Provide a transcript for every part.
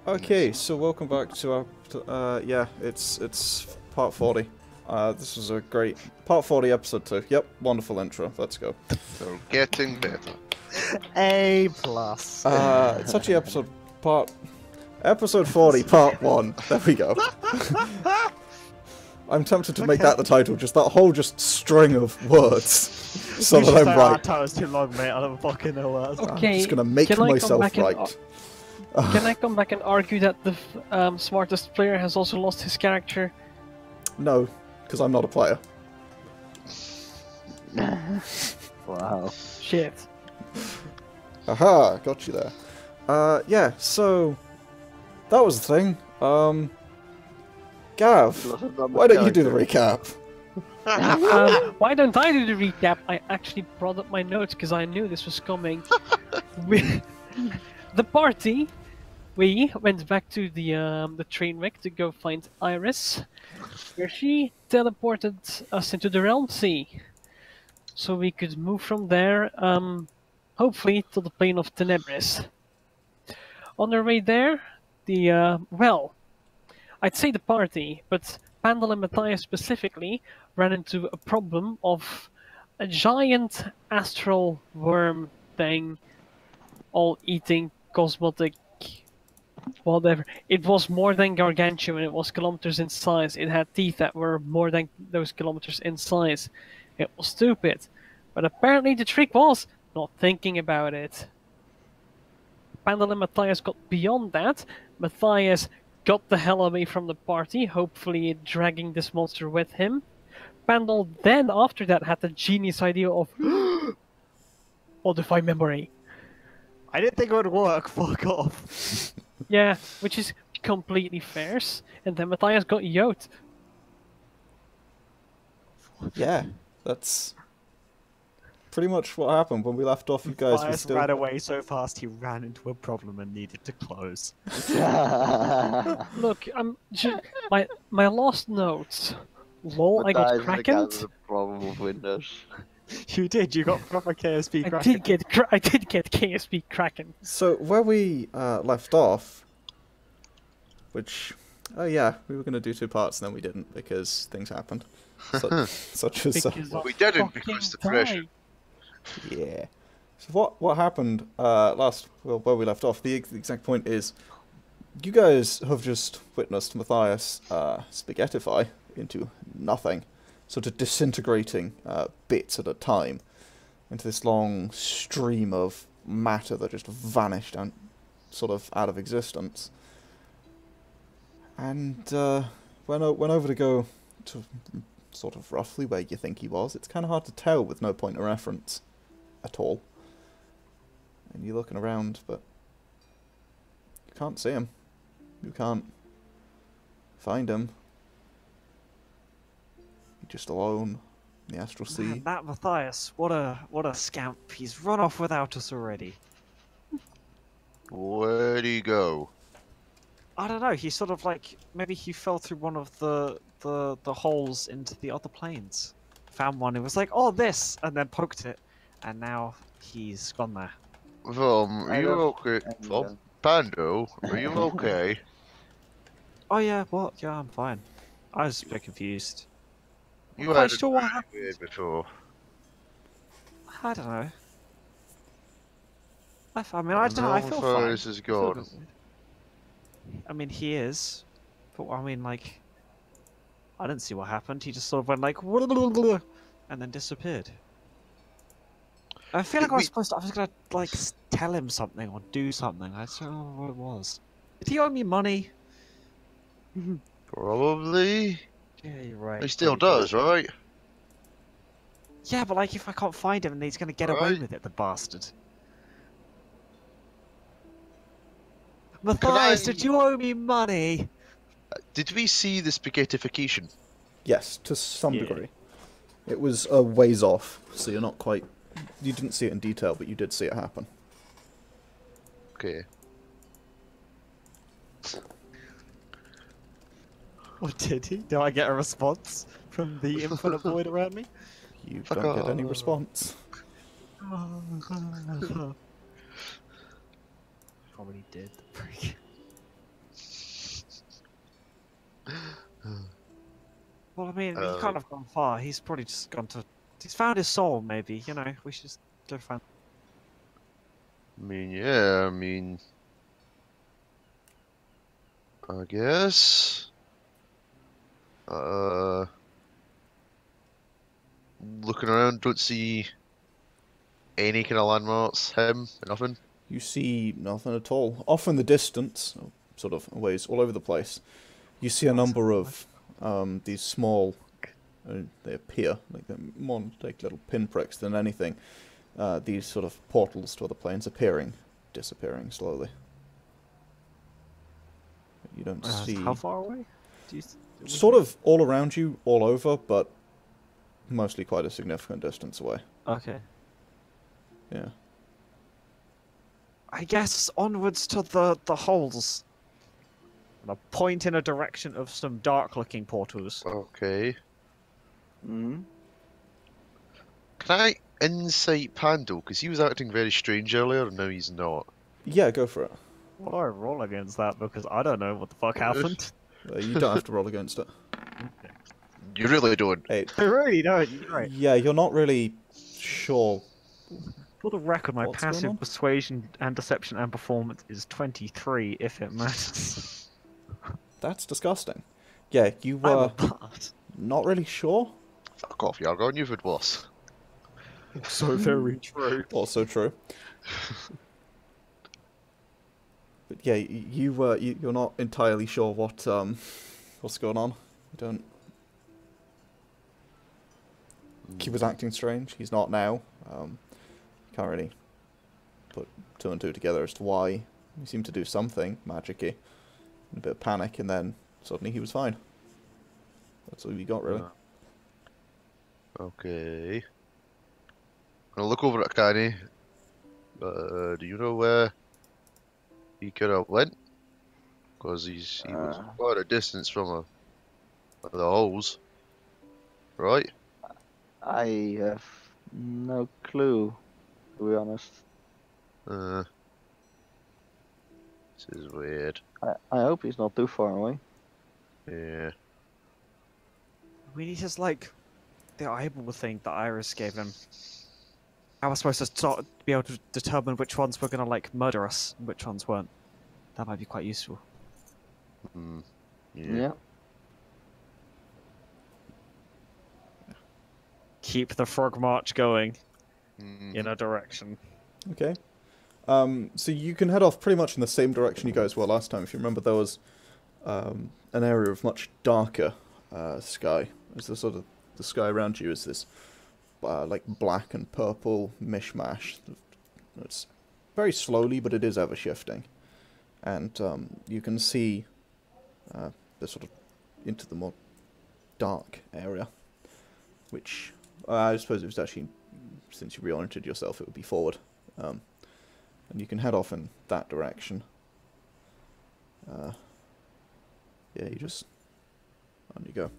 Okay, so welcome back to our, yeah, it's part 40. This was a great, part 40 episode 2. Yep, wonderful intro, let's go. So getting better. A+. It's actually episode 40, part 1. There we go. I'm tempted to make that the title, just that whole string of words, so that I'm right. That was too long, mate. I don't fucking know what. Okay, I'm just gonna make myself right. Can I come back and argue that the smartest player has also lost his character? No, because I'm not a player. Wow. Shit. Aha, got you there. Yeah, so that was the thing. Gav, why don't you do the recap? Why don't I do the recap? I actually brought up my notes because I knew this was coming. The party, we went back to the train wreck to go find Iris, where she teleported us into the Realm Sea, so we could move from there, hopefully to the plane of Tenebris. On our way there, well, I'd say the party, but Pandal and Mathias specifically ran into a problem of a giant astral worm thing, all eating cosmetic whatever. It was more than gargantuan, it was kilometers in size. It had teeth that were more than those kilometers in size. It was stupid. But apparently the trick was not thinking about it. Pandal and Mathias got beyond that. Mathias got the hell away from the party, hopefully dragging this monster with him. Pandal then, after that, had the genius idea of modify memory. I didn't think it would work. Fuck off. Yeah, which is completely fair. And then Mathias got yoked. Yeah, that's pretty much what happened when we left off. You guys were Mathias still... ran away so fast he ran into a problem and needed to close. Look, my last notes. Lol, I got Kraken. The problem with Windows. You did. You got proper KSP I Kraken. did get KSP Kraken. So where we left off, which, oh yeah, we were going to do 2 parts and then we didn't because things happened. Such as... Well, we didn't because the pressure. Yeah. So what happened where we left off, the exact point is, you guys have just witnessed Mathias spaghettify into nothing, sort of disintegrating bits at a time into this long stream of matter that just vanished and sort of out of existence. And went over to go to sort of roughly where you think he was. It's kind of hard to tell with no point of reference at all. And you're looking around, but you can't see him. You can't find him. You're just alone in the astral sea. Man, that Mathias, what a scamp. He's run off without us already. Where'd he go? I don't know. He sort of like maybe he fell through one of the holes into the other planes. Found one. It was like, oh, this, and then poked it, and now he's gone there. Are you okay? Pando, are you okay? Oh yeah, what? Yeah, I'm fine. I was a bit confused. You I'm had quite sure what happened here before. I don't know. I mean, I don't know. I feel fine. This is gone. I mean, he is, but I mean, like, I didn't see what happened. He just sort of went like, and then disappeared. I feel like I was gonna like tell him something or do something. I don't know what it was. Did he owe me money? Probably. Yeah, you're right. He still does, right? Yeah, but like, if I can't find him, then he's gonna get away with it, the bastard. Mathias, did you owe me money? Did we see the spaghettification? Yes, to some degree. It was a ways off, so you're not quite... You didn't see it in detail, but you did see it happen. Okay. What did he? Do I get a response from the infinite void around me? You don't get any response. Probably did. The freak. I mean, he Oh. can't have gone far. He's probably just gone to. He's found his soul, maybe. You know, we should just go find. I mean, yeah, I mean... I guess... Looking around, don't see any kind of landmarks, nothing. You see nothing at all. Off in the distance, sort of a ways all over the place, you see a number of these small, they appear like they're more like little pinpricks than anything. These sort of portals to other planes appearing, disappearing slowly. You don't see... How far away? Do you Sort of all around you, all over, but mostly quite a significant distance away. Okay. Yeah. I guess onwards to the holes. And a point in a direction of some dark-looking portals. Okay. Hmm. Can I insight Pandal? Because he was acting very strange earlier, and now he's not. Yeah, go for it. Well, I roll against that because I don't know what the fuck happened. You don't have to roll against it. You really don't. Hey, I really don't. You're right. yeah, you're not really sure. For the record, my What's going on? passive persuasion and deception and performance is 23, if it matters. That's disgusting. Yeah, you I'm a were bard. not really sure. Fuck off, Yargon, you've had worse. So very true. Also true. But yeah, you're not entirely sure what what's going on. You don't. He was acting strange. He's not now. Can't really put two and two together as to why. He seemed to do something magic-y. A bit of panic, and then suddenly he was fine. That's all you got, really. Okay. I'm gonna look over at Akane. Do you know where he could have went? Because he was quite a distance from the holes. Right? I have no clue, to be honest. This is weird. I hope he's not too far away. Yeah. We need his, like, the eyeball thing that Iris gave him. I was supposed to be able to determine which ones were going to, like, murder us and which ones weren't. That might be quite useful. Yeah. Keep the frog march going in a direction. Okay. So you can head off pretty much in the same direction you guys were last time. If you remember, there was an area of much darker sky. As the sort of the sky around you is this like black and purple mishmash. It's very slowly, but it is ever shifting, and you can see the sort of into the more dark area, which I suppose it was actually, since you reoriented yourself, it would be forward. And you can head off in that direction. Yeah, you just... on you go.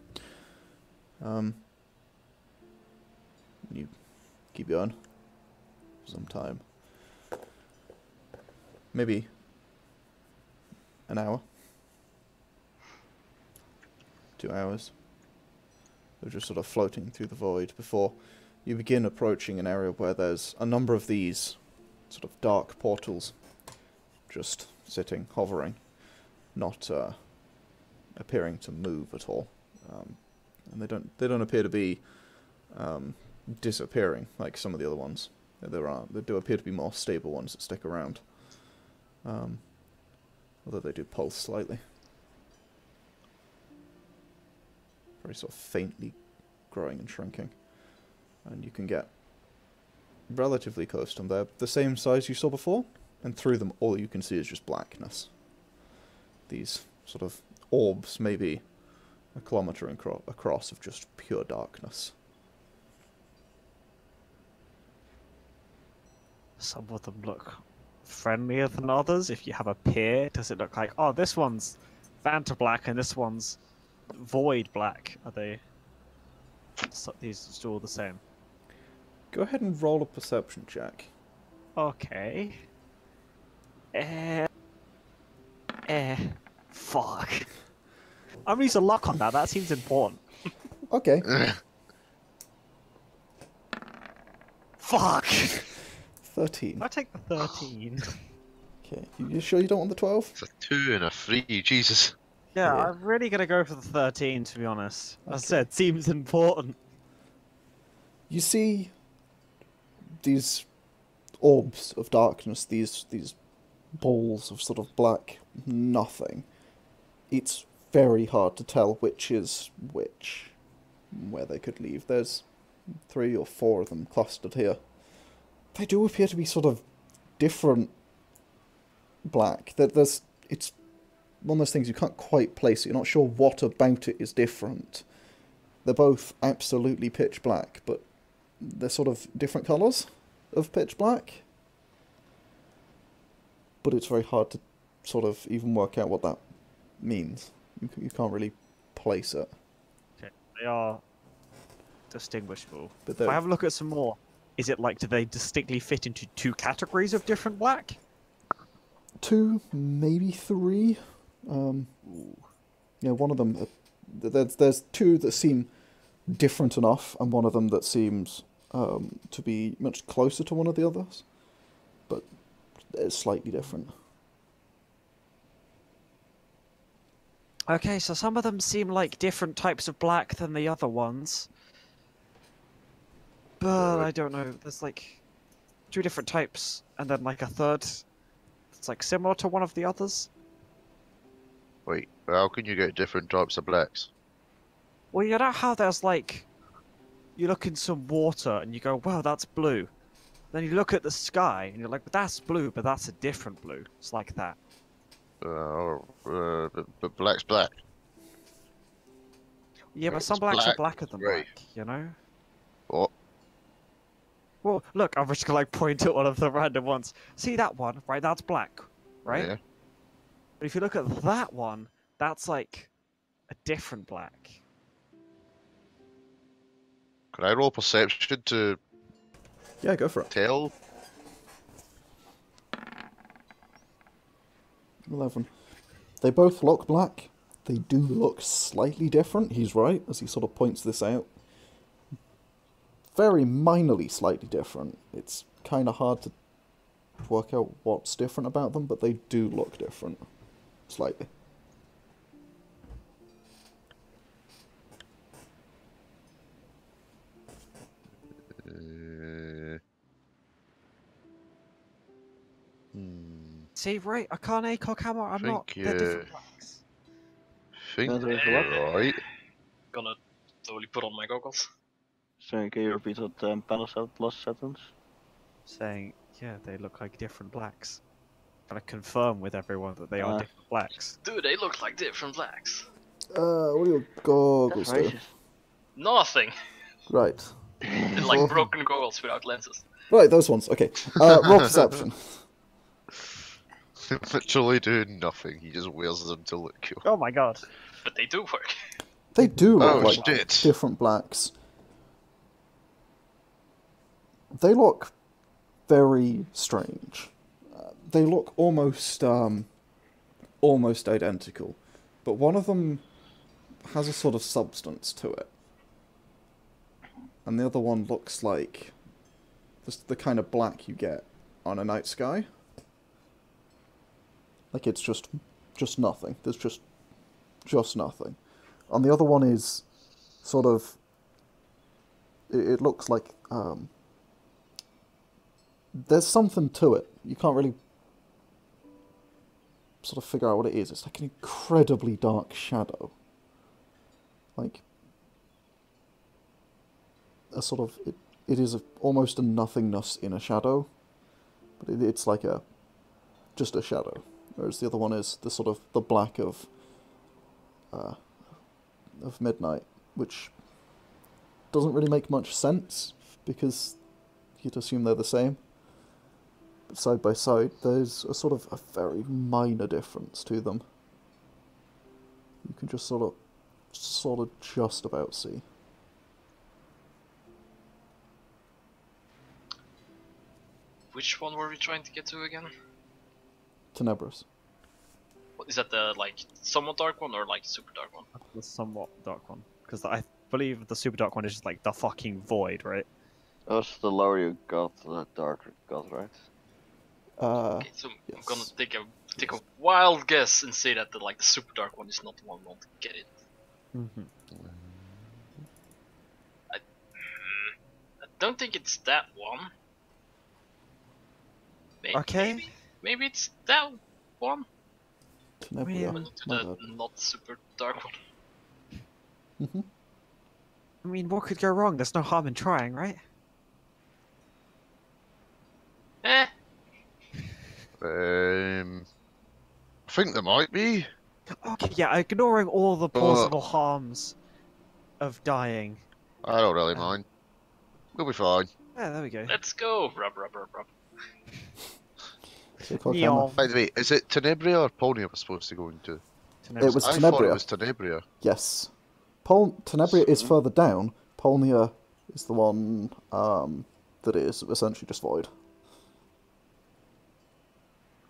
You keep going for some time. Maybe an hour. 2 hours. They're just sort of floating through the void before you begin approaching an area where there's a number of these sort of dark portals just sitting, hovering, not appearing to move at all. And they don't appear to be disappearing like some of the other ones. There do appear to be more stable ones that stick around. Although they do pulse slightly. Very sort of faintly growing and shrinking. And you can get relatively close to them. They're the same size you saw before, and through them all you can see is just blackness. These sort of orbs, maybe a kilometre across, of just pure darkness. Some of them look friendlier than others. If you have a peer, does it look like, oh, this one's Vanta black and this one's Void black? Are they these still the same? Go ahead and roll a perception check. Okay. Fuck. I'm using luck on that. That seems important. Okay. Fuck! 13. I take the 13. Okay. You sure you don't want the 12? It's a 2 and a 3, Jesus. Yeah, Yeah. I'm really gonna go for the 13, to be honest. As I Okay. said, seems important. You see these orbs of darkness, these balls of sort of black nothing. It's very hard to tell which is which, where they could leave. There's 3 or 4 of them clustered here. They do appear to be sort of different black. It's one of those things you can't quite place it. You're not sure what about it is different. They're both absolutely pitch black, but they're sort of different colours of pitch black. But it's very hard to sort of even work out what that means. You can't really place it. Okay, they are distinguishable. But If I have a look at some more, is it like, do they distinctly fit into 2 categories of different black? 2, maybe 3. Yeah, one of them. There's 2 that seem different enough, and one of them that seems to be much closer to one of the others, but it's slightly different. Okay, so some of them seem like different types of black than the other ones. But I don't know, there's like 2 different types, and then like a third that's like similar to one of the others. Wait, how can you get different types of blacks? Well, you know how there's like, you look in some water and you go, wow, that's blue. Then you look at the sky and you're like, but that's blue, but that's a different blue. It's like that. But black's black. Yeah, but It's some blacks are black, blacker than grey. black, you know? What? Well, look, I'm just gonna like point at one of the random ones. See that one, right? That's black, right? Yeah. But if you look at that one, that's like a different black. Can I roll perception to Yeah, go for it. tell? 11. They both look black. They do look slightly different. He's right, as he sort of points this out. Very minorly slightly different. It's kind of hard to work out what's different about them, but they do look different. Slightly. See, right? Akane, Coghammer, I'm not. Think They're you- different blacks. Think That is you're right. Gonna totally put on my goggles. Sorry, can you repeat what Pandal said last sentence? Saying, yeah, they look like different blacks. Gonna confirm with everyone that they are different blacks. Dude, they look like different blacks. What do your goggles That's do? racist. Nothing. Right. They're like broken goggles without lenses. Right, those ones. Okay. Roll perception. Literally doing nothing. He just wears them to look cool. Oh my god. But they do work. They do look Oh, like shit. different blacks. They look very strange. They look almost identical, but one of them has a sort of substance to it, and the other one looks like the kind of black you get on a night sky. Like it's just nothing. There's just nothing. And the other one is sort of. It looks like there's something to it. You can't really sort of figure out what it is. It's like an incredibly dark shadow. Like a sort of it is almost a nothingness in a shadow, but it's like just a shadow. Whereas the other one is the sort of the black of midnight, which doesn't really make much sense because you'd assume they're the same. But side by side, there's a sort of a very minor difference to them. You can just sort of just about see. Which one were we trying to get to again? Tenebris. What, is that the like somewhat dark one or like super dark one? The somewhat dark one. Because I believe the super dark one is just like the fucking void, right? That's the lower you got, the darker it got, right? Okay, so I'm yes. gonna take a wild guess and say that the super dark one is not the one who wants to get it. Mm-hmm. I don't think it's that one. Okay. Maybe it's that one. Tenebria. But to My the bad. not super dark one. Mm-hmm. I mean, what could go wrong? There's no harm in trying, right? Eh. I think there might be. Okay, yeah, ignoring all the plausible harms of dying. I don't really mind. We'll be fine. Yeah, there we go. Let's go. Rub. So Coghammer. Neon. By the way, is it Tenebria or Pony we're supposed to go into? It was I thought it Tenebria. was Tenebria. Yes. Tenebria is further down. Polnia is the one that is essentially just void.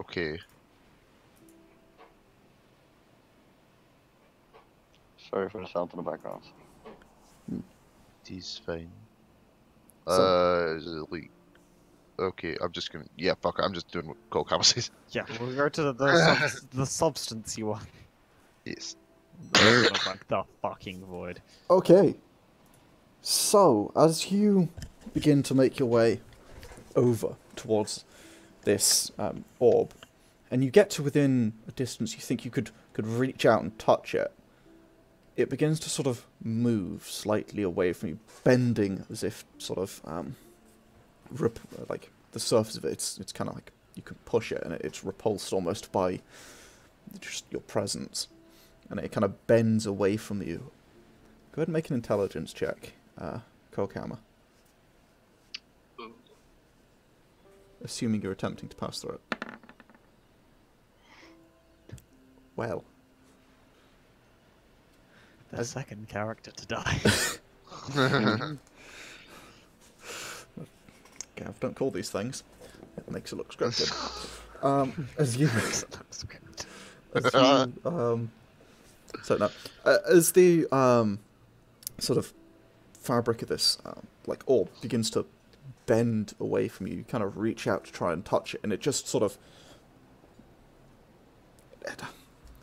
Okay. Sorry for the sound in the background. He's fine. So- Is it like... Okay, I'm just gonna... Yeah, fuck it, I'm just doing what Coghammer says. Yeah, we'll go to the substance you want. Yes. Like the fucking void. Okay. So, as you begin to make your way over towards this orb, and you get to within a distance you think you could reach out and touch it, it begins to sort of move slightly away from you, bending as if sort of like the surface of it. It's kind of like you can push it, and it's repulsed almost by just your presence, and it kind of bends away from you. Go ahead and make an intelligence check, Coghammer. Ooh. Assuming you're attempting to pass through it. Well. The second character to die. Gav, don't call these things. It makes it look scripted. As you... as the sort of fabric of this like orb begins to bend away from you, you kind of reach out to try and touch it, and it just sort of...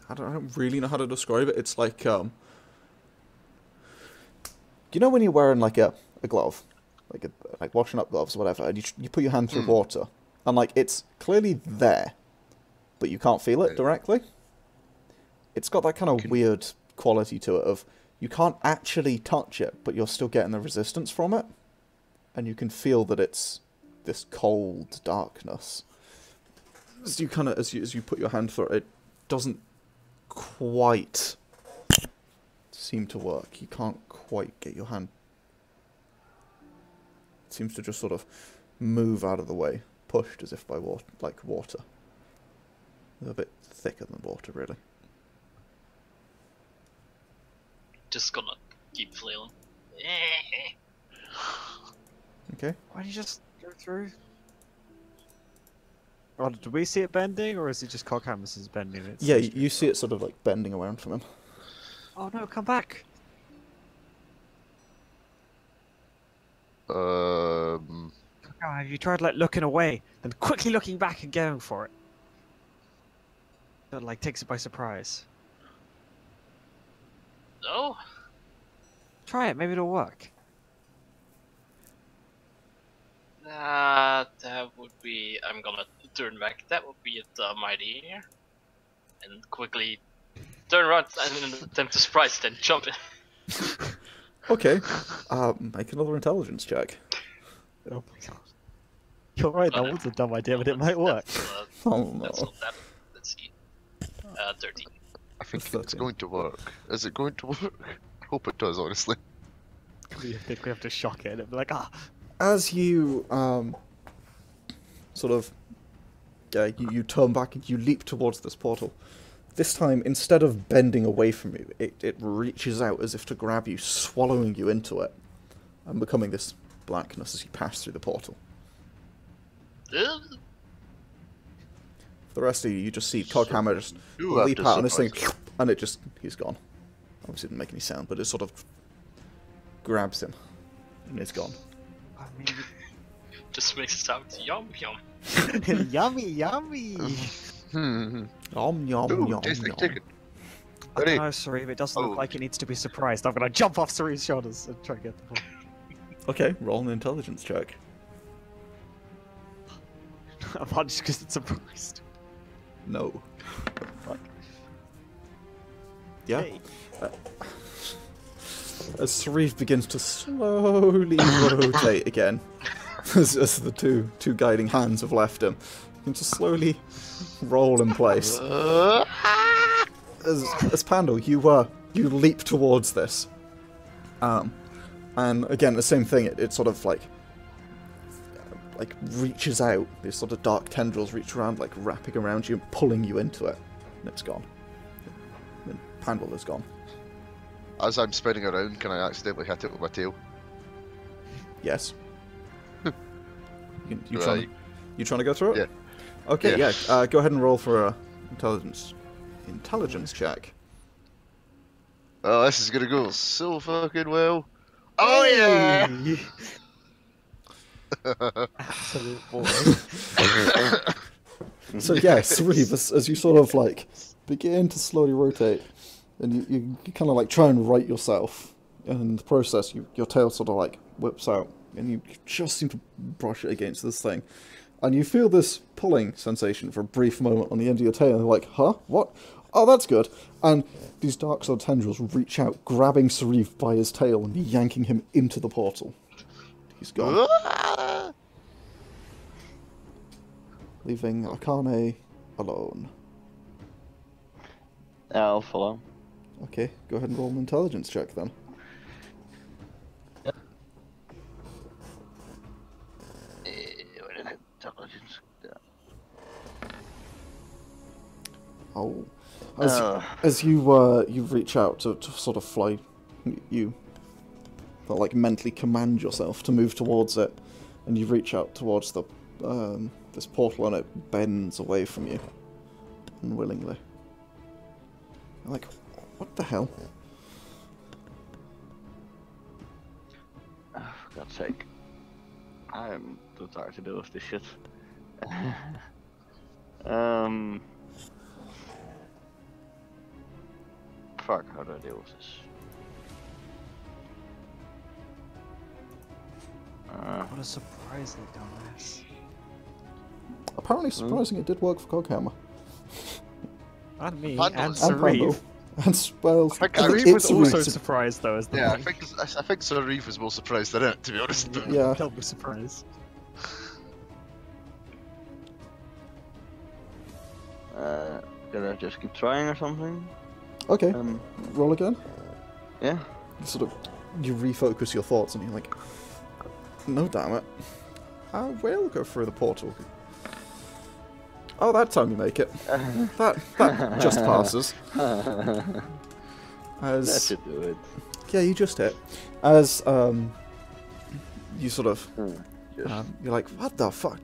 I don't really know how to describe it. It's like, you know when you're wearing like a glove, like washing up gloves or whatever, and you put your hand through water, and like it's clearly there, but you can't feel it directly. It's got that kind of weird quality to it of you can't actually touch it, but you're still getting the resistance from it, and you can feel that it's this cold darkness. As you as you put your hand through it, it doesn't quite seem to work. You can't quite get your hand. It seems to just sort of move out of the way, pushed as if by water, like water. A bit thicker than water, really. Just gonna keep flailing. Okay. Why don't you just go through? Oh, do we see it bending, or is it just Coghammer's bending it? Yeah, you see it sort of like bending around from him. Oh no, come back! Um... Coghammer, have you tried like looking away, then quickly looking back and going for it? That like takes it by surprise. No? Try it, maybe it'll work. That would be... I'm gonna turn back. That would be a dumb idea. And quickly turn around and attempt to surprise, then jump in. Okay. Make another intelligence check. Oh my god. You're right, that was a dumb idea, but it might work. Oh no. That's not that. Let's see. 13. I think That's it's 13. going to work. Is it going to work? I hope it does, honestly. We think we have to shock it, and it'll be like, ah! As you sort of you turn back and you leap towards this portal. This time, instead of bending away from you, it reaches out as if to grab you, swallowing you into it, and becoming this blackness as you pass through the portal. Ugh. For the rest of you, you just see Coghammer just You leap have to out on this thing, surprise and it just, he's gone. Obviously didn't make any sound, but it sort of grabs him, and is gone. I Just makes it sound yum yum. mean, yummy, yummy. Yum yum Ooh, yum tastes like yum. chicken. I Ready? don't know, Sauriv. It doesn't look Oh. like it needs to be surprised. I'm gonna jump off Sariv's shoulders and try and get the ball. Okay, roll an intelligence check. I'm punched because it's surprised. No. Fuck. Yeah. Hey. As Sauriv begins to slowly rotate again, as the two guiding hands have left him, begins to slowly roll in place. As Pandal, you leap towards this, and again the same thing. It sort of like reaches out. These sort of dark tendrils reach around, like wrapping around you, and pulling you into it, and it's gone. And Pandal is gone. As I'm spinning around, can I accidentally hit it with my tail? Yes. You Right. trying to go through it? Yeah. Okay. Yeah. Yeah. Go ahead and roll for a intelligence check. Oh, this is gonna go so fucking well. Oh yeah! Absolute boy. So yeah, Sauriv, as you sort of like begin to slowly rotate, and you kind of like try and right yourself, and in the process, your tail sort of like whips out, and you just seem to brush it against this thing, and you feel this pulling sensation for a brief moment on the end of your tail, and you're like, huh? What? Oh, that's good. And these dark sort of tendrils reach out, grabbing Sauriv by his tail and yanking him into the portal. He's gone, leaving Akane alone. I'll follow. Okay, go ahead and roll an intelligence check then. Intelligence. Oh, Uh. as you reach out to sort of fly, you like mentally command yourself to move towards it, and you reach out towards the this portal, and it bends away from you unwillingly. You're like, what the hell? Oh, for God's sake. I'm too tired to deal with this shit. Fuck, how do I deal with this? What a surprisingly dumbass. Apparently, surprising, it did work for Coghammer. And me, Pandal and is- And Sauriv. Pandal. And well, think I think Sauriv was it's also Sauriv's- surprised though, as the Yeah, thing. I think Sauriv was more surprised than it, to be honest. Yeah. Double surprise. Gotta just keep trying or something? Okay, roll again. Yeah. You refocus your thoughts, and you're like, no, damn it, I will go through the portal. Oh, that time you make it. That just passes. That As should do it. yeah, you just hit. As you sort of Just you're like, what the fuck?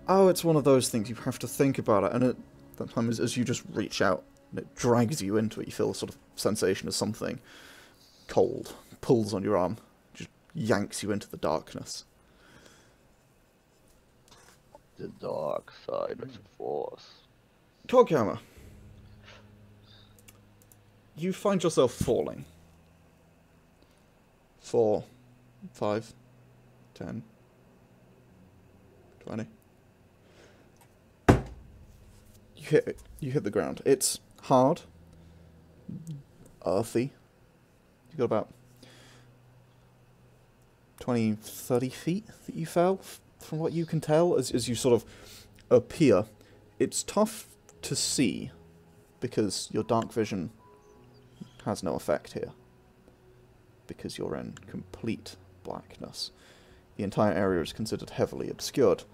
Oh, it's one of those things you have to think about it, and it sometimes as you just reach out and it drags you into it, you feel a sort of sensation of something cold pulls on your arm, just yanks you into the darkness. the dark side of the force. Coghammer, you find yourself falling. 4, 5, 10, 20. You hit the ground. It's hard, earthy. You got about 20, 30 feet that you fell, from what you can tell, as you sort of appear. It's tough to see, because your dark vision has no effect here, because you're in complete blackness. The entire area is considered heavily obscured.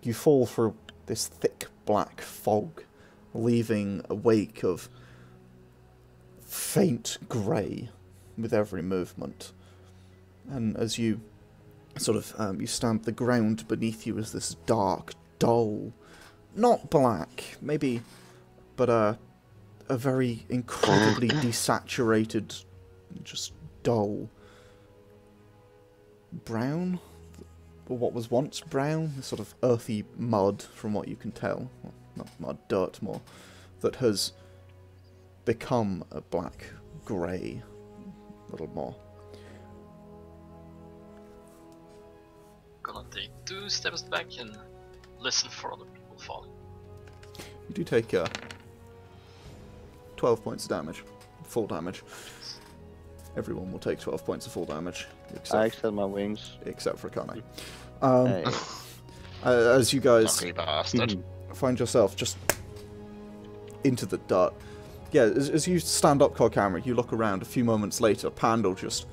You fall through this thick black fog, leaving a wake of faint grey with every movement. And as you sort of you stamp, the ground beneath you is this dark, dull, not black, maybe, but a very incredibly desaturated, just dull brown, or what was once brown, sort of earthy mud, from what you can tell. Well, not mud, dirt more, that has become a black-grey, a little more. Gonna take 2 steps back and listen for other people falling. You do take 12 points of damage, full damage. Everyone will take 12 points of full damage, I extend my wings. except for Akane. Hey. As you guys Lucky bastard. find yourself just into the dirt. Yeah, as you stand up, Coghammer, you look around. A few moments later, Pandal just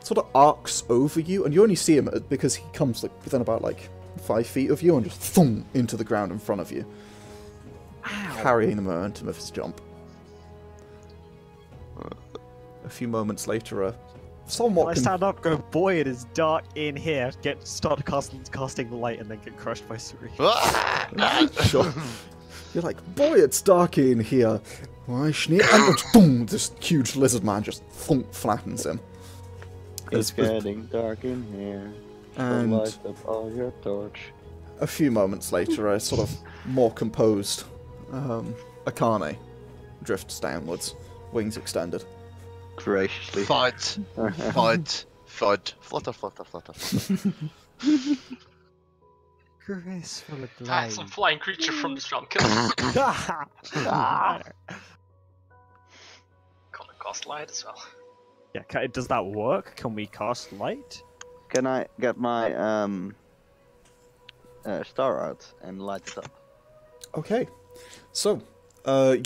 sort of arcs over you, and you only see him because he comes like within about like 5 feet of you and just thump into the ground in front of you, carrying the momentum of his jump. A few moments later, somewhat. I stand up, go, boy, it is dark in here. Start casting the light, and then get crushed by Sauriv. Sure. You're like, boy, it's dark in here. Why, Schnee? And boom! This huge lizard man just thump flattens him. It's getting dark in here. So And light up all your torch. a few moments later, a sort of more composed Akane drifts downwards, wings extended. Graciously. Fud. Fud. Fud. Flutter, flutter, flutter. Graceful Ah, some flying creature from this realm. Kill him. Gonna cast light as well. Yeah, does that work? Can we cast light? Can I get my star out and light it up? Okay, so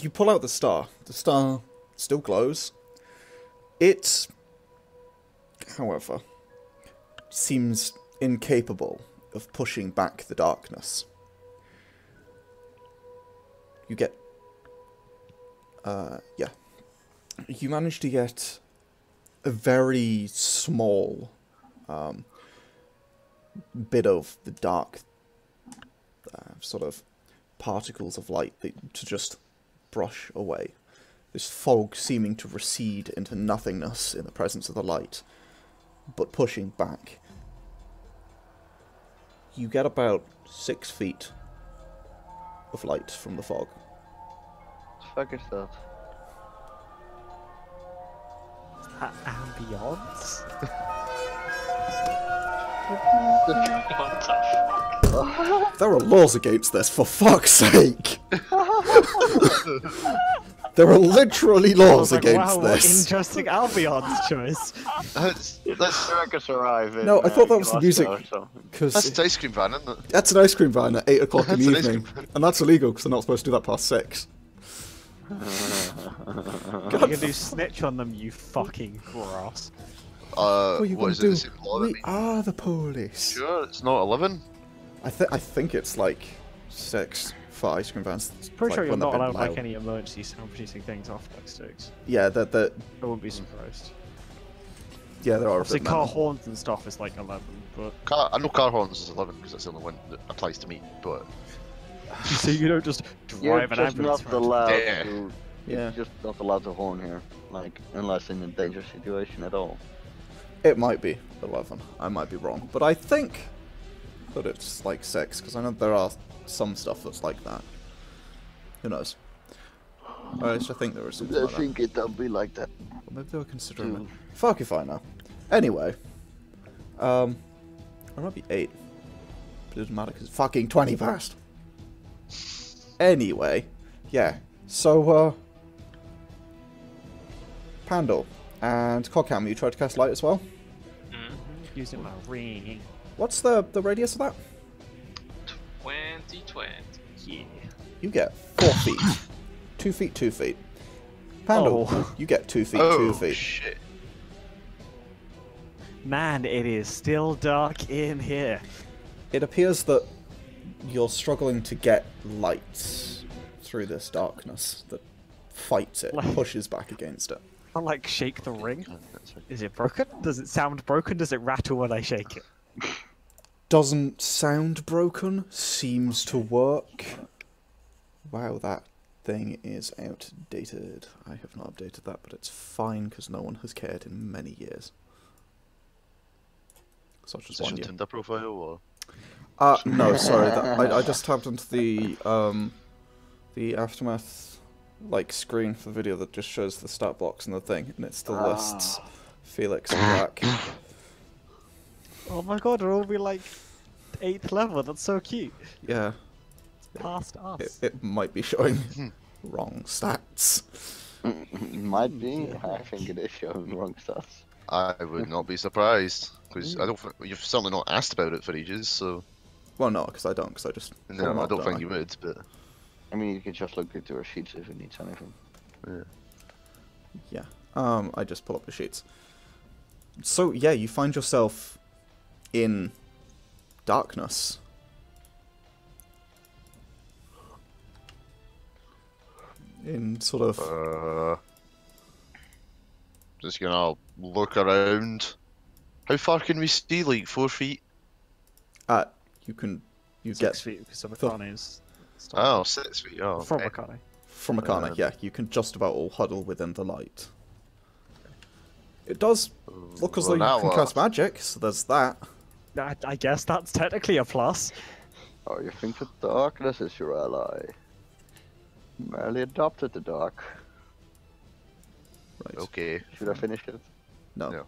you pull out the star. The star still glows. It, however, seems incapable of pushing back the darkness. You get, yeah, you manage to get a very small bit of the dark sort of particles of light to just brush away. This fog seeming to recede into nothingness in the presence of the light, but pushing back. You get about 6 feet of light from the fog. What the fuck is that? Ambiance? What the fuck? There are laws against this, for fuck's sake! There are literally laws against wow, this. Interesting ambiance choice. That's Circus arrive in, No, I thought that was the music. Glasgow, so- an ice cream van, isn't it? That's an ice cream van at 8 o'clock in the That's an ice evening. cream van. And that's illegal because they're not supposed to do that past 6. You can do snitch on them, you fucking grass. What are you What going is to it? do? The same law that We we... are the police. Sure, it's not 11. I think it's like 6 for ice cream vans. Pretty like sure you're when they've not been allowed like loud. any emergency sound producing things off like sticks. Yeah, that I wouldn't be surprised. yeah, there are. a Obviously, bit car many. horns and stuff is like 11, but I know car horns is 11 because that's the only one that applies to me, but... so you don't just You're drive an just ambulance. not around. allowed Yeah. to. Yeah. You're just not allowed to horn here, like unless in a dangerous situation at all. It might be 11. I might be wrong, but I think that it's like 6 because I know there are some stuff that's like that. Who knows? Or at least I think there is something I like that. think it'll be like that. Or maybe they were considering Two. it. Fuck if I know. Anyway, it might be 8. But it doesn't matter because it's fucking 20 past. Anyway, yeah. So, Pandal and Coghammer, you tried to cast light as well? Using my ring. What's the radius of that? 2020. Yeah. You get 4 feet. 2 feet, 2 feet. Pandal, Oh. you get 2 feet, Oh, 2 feet. shit. Man, it is still dark in here. It appears that you're struggling to get light through this darkness that fights it, pushes back against it. I like shake the ring. Is it broken? Does it sound broken? Does it rattle when I shake it? Doesn't sound broken, seems to work. Wow, that thing is outdated. I have not updated that, but it's fine because no one has cared in many years. such as Is this one your year. Tinder profile or? No, sorry. I just tapped into the Aftermath screen for the video that just shows the stat box and the thing, and it still lists Felix and Jack. Oh my god, we're all be like 8th level. That's so cute. Yeah, Past us. it might be showing wrong stats. Might be. I think it is showing wrong stats. I would not be surprised because I don't. You've certainly not asked about it for ages, so. Well, no, because I don't. Because I just No, I don't think you would, but. I mean, you can just look into our sheets if it needs anything. Yeah. I just pull up the sheets. So yeah, you find yourself in darkness. In sort of. Just gonna look around. How far can we see? Like 4 feet? You can. You 6 get feet because of Akane's. Oh, 6 feet. Oh, From okay. Akane. from Akane. Yeah, you can just about all huddle within the light. It does look as though you can cast magic, so there's that. I guess that's technically a plus. Oh, you think the darkness is your ally? Merely adopted the dark. Right. Okay. Should I finish it? No. No.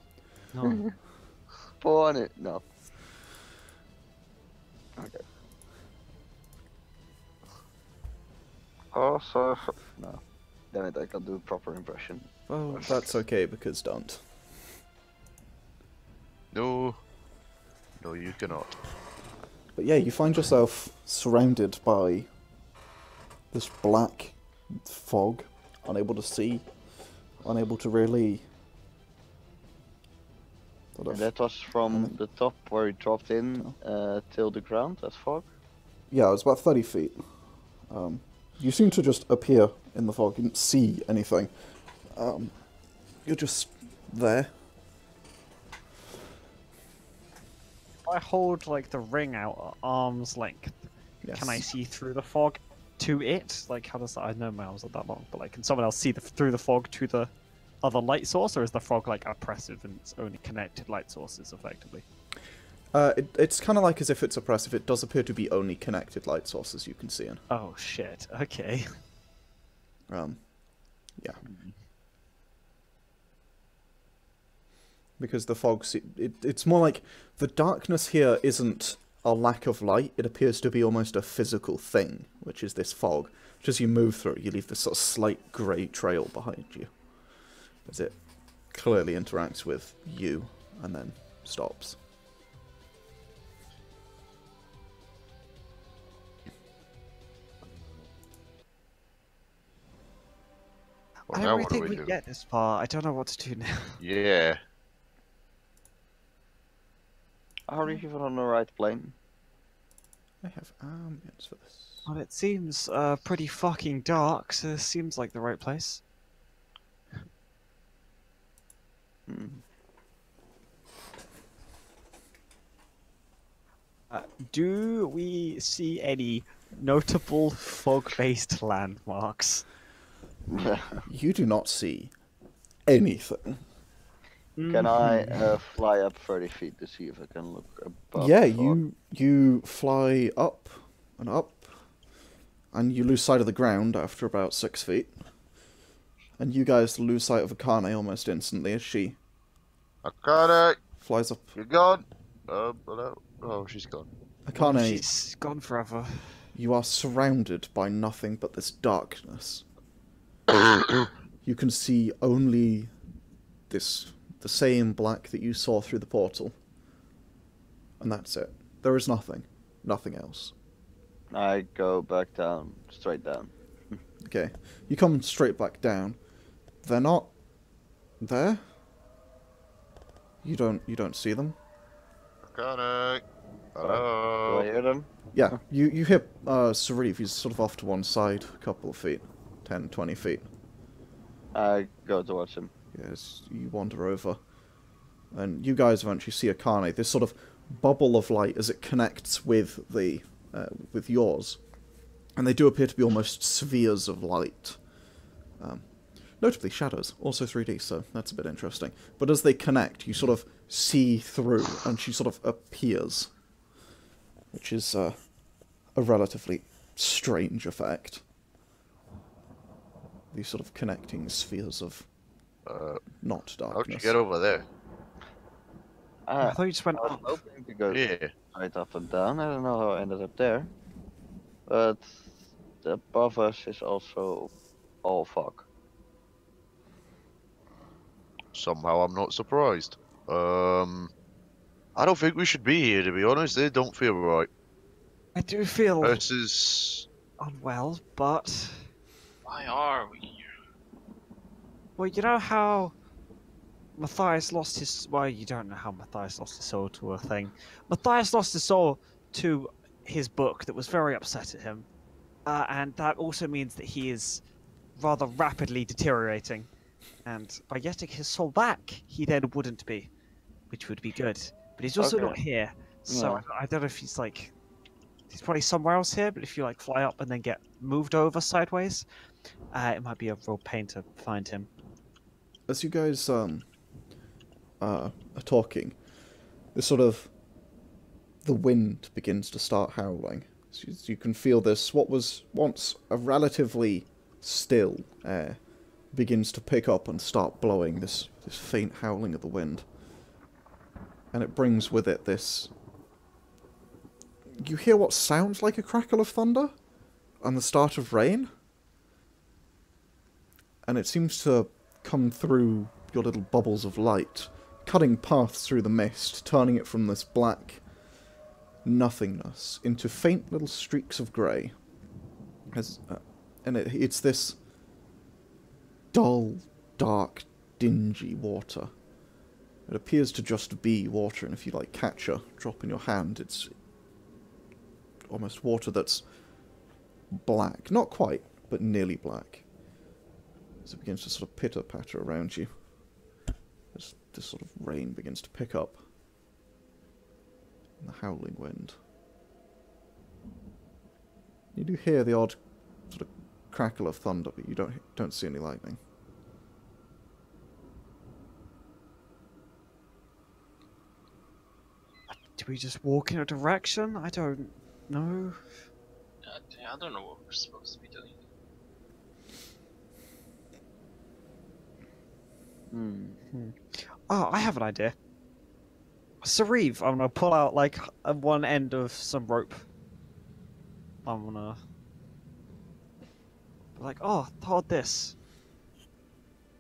No. Pull on it. No. Okay. Also, no. Damn it, I can't do a proper impression. Well, that's okay because don't. No. No, you cannot. But yeah, you find yourself surrounded by this black fog, unable to see, unable to really. And that was from the top where it dropped in till the ground, that fog? Yeah, it was about 30 feet. You seem to just appear in the fog. You didn't see anything. You're just there. If I hold like the ring out at arm's length, Yes. can I see through the fog to it? Like, how does that? I know my arms are that long, but like, can someone else see through the fog to the other light source, or is the fog like oppressive and it's only connected light sources effectively? It's kind of like as if it's oppressive. It does appear to be only connected light sources you can see in. Oh shit. Okay. Yeah. Because the fog, it's more like the darkness here isn't a lack of light. It appears to be almost a physical thing, which is this fog. Which as you move through it, you leave this sort of slight grey trail behind you. As it clearly interacts with you and then stops. Well, I now don't really what do think we we do? get this far. I don't know what to do now. Yeah. Are you even on the right plane? I have ambience for this. Well, it seems pretty fucking dark, so this seems like the right place. Hmm. Do we see any notable fog-based landmarks? You do not see anything. Can I fly up 30 feet to see if I can look above Yeah, the fog? you fly up, and you lose sight of the ground after about 6 feet. And you guys lose sight of Akane almost instantly as she Akane, flies up. you're gone. Hello. Oh, she's gone. Akane, She's gone forever. you are surrounded by nothing but this darkness. You can see only the same black that you saw through the portal. And that's it. There is nothing. Nothing else. I go back down, straight down. Okay. You come straight back down. They're not there. You don't see them. Akane. Do I Hello. hear them? Yeah, you hear Sauriv. He's sort of off to one side, a couple of feet. 10, 20 feet. I go towards him. Yes, you wander over. And you guys eventually see Akane, this sort of bubble of light as it connects with the with yours. And they do appear to be almost spheres of light. Notably, shadows, also 3D, so that's a bit interesting. But as they connect, you sort of see through, and she sort of appears, which is a relatively strange effect. These sort of connecting spheres of not How'd you darkness. get over there? I thought you just went I was up. hoping to go Yeah. right up and down. I don't know how I ended up there. But above us is also all fog. Somehow I'm not surprised. I don't think we should be here, to be honest. They don't feel right. I do feel This is... unwell, but Why are we here? well, you know how Mathias lost his. Well, you don't know how Mathias lost his soul to a thing. Mathias lost his soul to his book that was very upset at him, and that also means that he is rather rapidly deteriorating. And by getting his soul back, he then wouldn't be, which would be good. But he's also not Okay. here, so Yeah. I don't know if he's like. He's probably somewhere else here, but if you like fly up and then get moved over sideways, it might be a real pain to find him. As you guys are talking, this sort of the wind begins to start howling. So you can feel this. What was once a relatively still air begins to pick up and start blowing. This faint howling of the wind, and it brings with it this. You hear what sounds like a crackle of thunder, and the start of rain, and it seems to come through your little bubbles of light, cutting paths through the mist, turning it from this black nothingness into faint little streaks of grey. And it's this dull, dark, dingy water. It appears to just be water, and if you like catch a drop in your hand, it's almost water that's black. Not quite, but nearly black. As it begins to sort of pitter-patter around you. As this sort of rain begins to pick up. And the howling wind. You do hear the odd sort of crackle of thunder, but you don't see any lightning. Do we just walk in a direction? I don't know. I don't know what we're supposed to be doing. Oh, I have an idea. Sauriv, I'm gonna pull out like one end of some rope. I'm gonna be like, oh, hold this.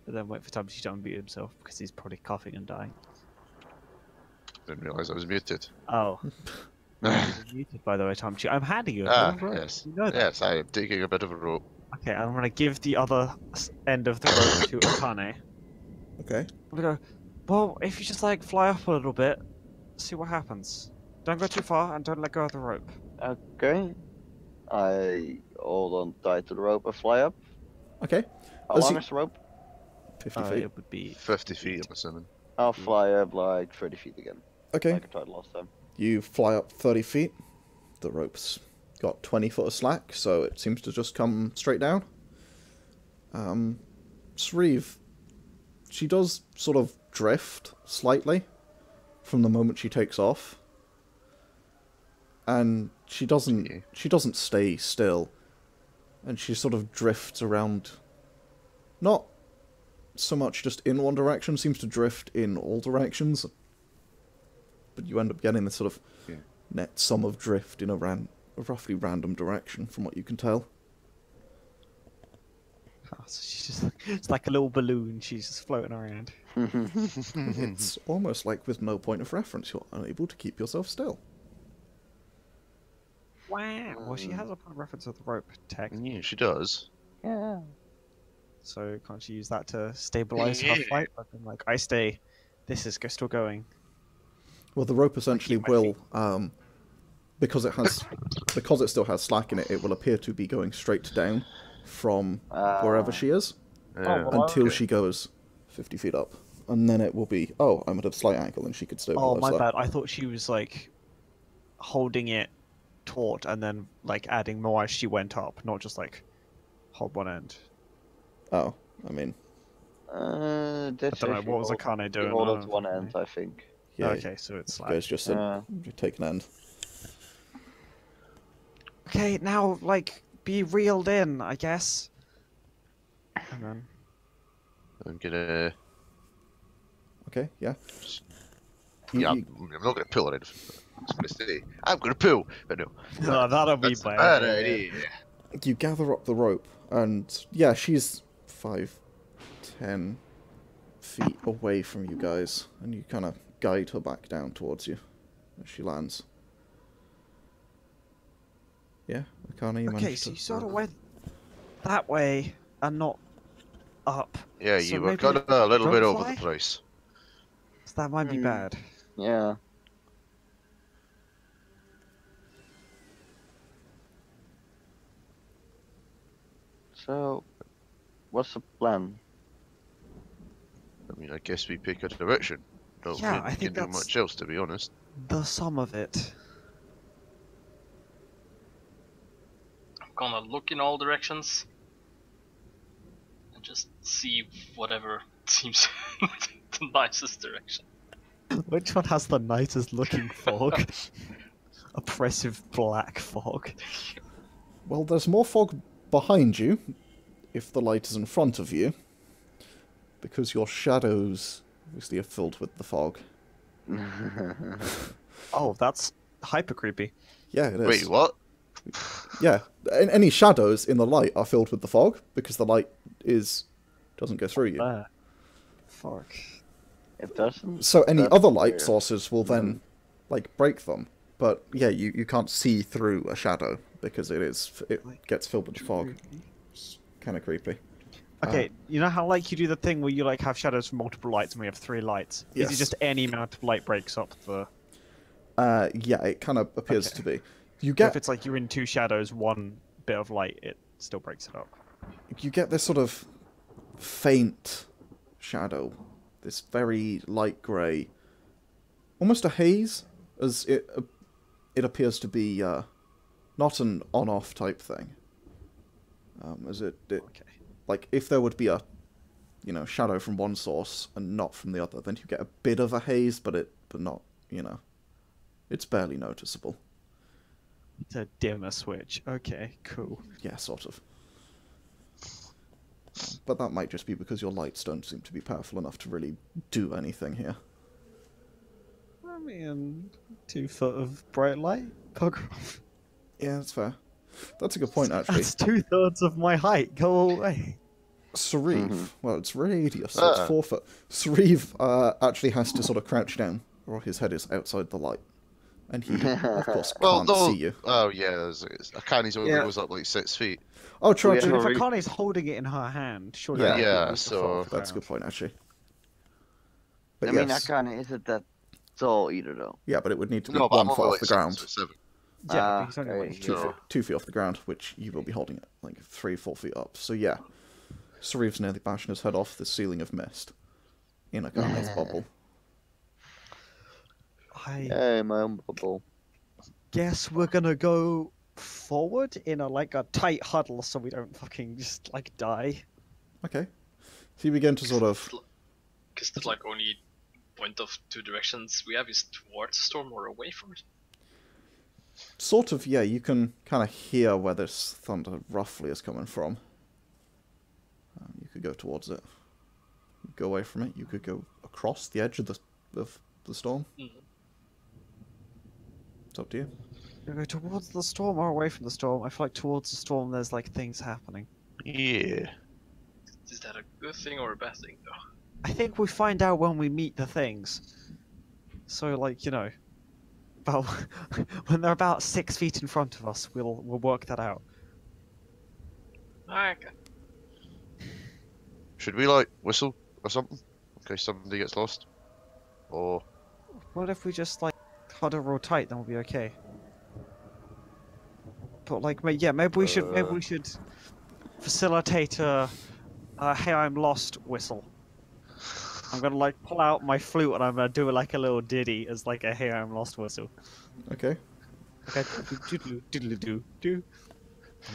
But then wait for Tumsy to unmute himself because he's probably coughing and dying. Didn't realise I was muted. Oh. You're muted, by the way, Tumsy. I'm handing you a Ah, bit of rope. yes. You know that. Yes, I am taking a bit of a rope. Okay, I'm gonna give the other end of the rope to Akane. Okay. I'm gonna go, well, if you just like fly up a little bit, see what happens. Don't go too far and don't let go of the rope. Okay. I hold on tight to the rope and fly up. Okay. How As long you- is the rope? 50 feet. It would be 50 feet, I'm assuming. I'll fly up like 30 feet again. Okay. Like I tried last time. You fly up 30 feet. The rope's got 20 foot of slack, so it seems to just come straight down. Sauriv, she does sort of drift slightly from the moment she takes off. And she doesn't stay still. And she sort of drifts around, not so much just in one direction, seems to drift in all directions. But you end up getting this sort of net sum of drift in a roughly random direction, from what you can tell. Oh, so she's just it's like a little balloon. She's just floating around. It's almost like with no point of reference, you're unable to keep yourself still. Wow. Well, she has a point of reference with the rope tech, Yeah, she does. Yeah. so can't she use that to stabilize her flight? But then, like, I stay. This is still going. Well, the rope essentially my will, because it still has slack in it, it will appear to be going straight down from wherever she is Yeah. until she goes 50 feet up. And then it will be, oh, I'm at a slight angle and she could stay Oh, below my that. bad. I thought she was like holding it taut and then like adding more as she went up, not just like hold one end. Oh, I mean, This I don't know, is what was you Akane hold- doing? You hold I it to don't one fucking end, know. I think. Yeah, Okay, so it's you like... guys just said Yeah. you take an end. Okay, now, like, be reeled in, I guess. And then... I'm gonna. Okay, yeah. Yeah, I'm not gonna pull or anything. I was gonna say I'm gonna pull, but no. No, that'll be That's a bad. bad idea. You gather up the rope, and yeah, she's 5-10 feet away from you guys, and you kind of guide her back down towards you as she lands. Yeah, Akane, you Okay, managed so to... you sort of went that way and not up. Yeah, So you were maybe kind of a little bit don't over fly? the price. So that might be bad. Yeah. So, what's the plan? I mean, I guess we pick a direction. Don't Yeah, think I we think can do that's- much else, to be honest. The sum of it. I'm gonna look in all directions and just see whatever seems the nicest direction. Which one has the nicest looking fog? Oppressive black fog. Well, there's more fog behind you, if the light is in front of you, because your shadows obviously are filled with the fog. Oh, that's hyper creepy. Yeah, it is. Wait, what? Yeah, any shadows in the light are filled with the fog, because the light doesn't go through you. Fuck. It doesn't. So any That's other light weird. sources will then, like, break them. But yeah, you can't see through a shadow because it gets filled with fog. It's kind of creepy. Okay, you know how like you do the thing where you like have shadows from multiple lights and we have 3 lights? Is Yes. it just any amount of light breaks up the... Yeah, it kind of appears Okay. to be. You So get if it's like you're in 2 shadows, 1 bit of light, it still breaks it up. you get this sort of faint shadow, this very light grey, almost a haze, as it appears to be not an on-off type thing. As it Okay. like if there would be a shadow from one source and not from the other, then you get a bit of a haze, but not it's barely noticeable. It's a dimmer switch. Okay, cool. Yeah, sort of. But that might just be because your lights don't seem to be powerful enough to really do anything here. I mean, 2 foot of bright light? Coghammer. Yeah, that's fair. That's a good point, actually. That's 2/3 of my height. Go away. Sauriv, well, it's radius, so it's Ah. 4 foot. Sauriv actually has to sort of crouch down, or his head is outside the light. And he, of course, Well, can't no. see you. Oh yeah, Akane's only Yeah. goes up like 6 feet. Oh, true, We actually. have If a re- Akane's holding it in her hand, surely Yeah. that would Yeah, remove the so- fog That's a down. good point, actually. But I mean, yes, Akane isn't that tall either, though. yeah, but it would need to be No, but 1 I'm foot only off like the ground. 6'7". Yeah, he's only okay, like Two No. feet, 2 feet off the ground, which you will be holding it like 3-4 feet up. So yeah, Sauriv's nearly bashing his head off the ceiling of mist in Akane's bubble. I Hey, my own bubble. guess we're gonna go forward in a tight huddle so we don't fucking just like die. Okay, so you begin to sort of Because the like only point of 2 directions we have is towards the storm or away from it. yeah, you can kind of hear where this thunder roughly is coming from. You could go towards it, you could go away from it. You could go across the edge of the storm. Mhm. It's up to you. We go towards the storm or away from the storm. I feel like towards the storm there's like things happening. Yeah. Is that a good thing or a bad thing though? I think we find out when we meet the things. So like, about when they're about 6 feet in front of us, we'll work that out. Okay. Should we like whistle or something in case somebody gets lost? Or What if we just like huddle real tight, then we'll be okay. But like, maybe we should facilitate a "Hey, I'm lost" whistle. I'm gonna like pull out my flute and I'm gonna do like a little ditty as like a "Hey, I'm lost" whistle. Okay. Okay. Do.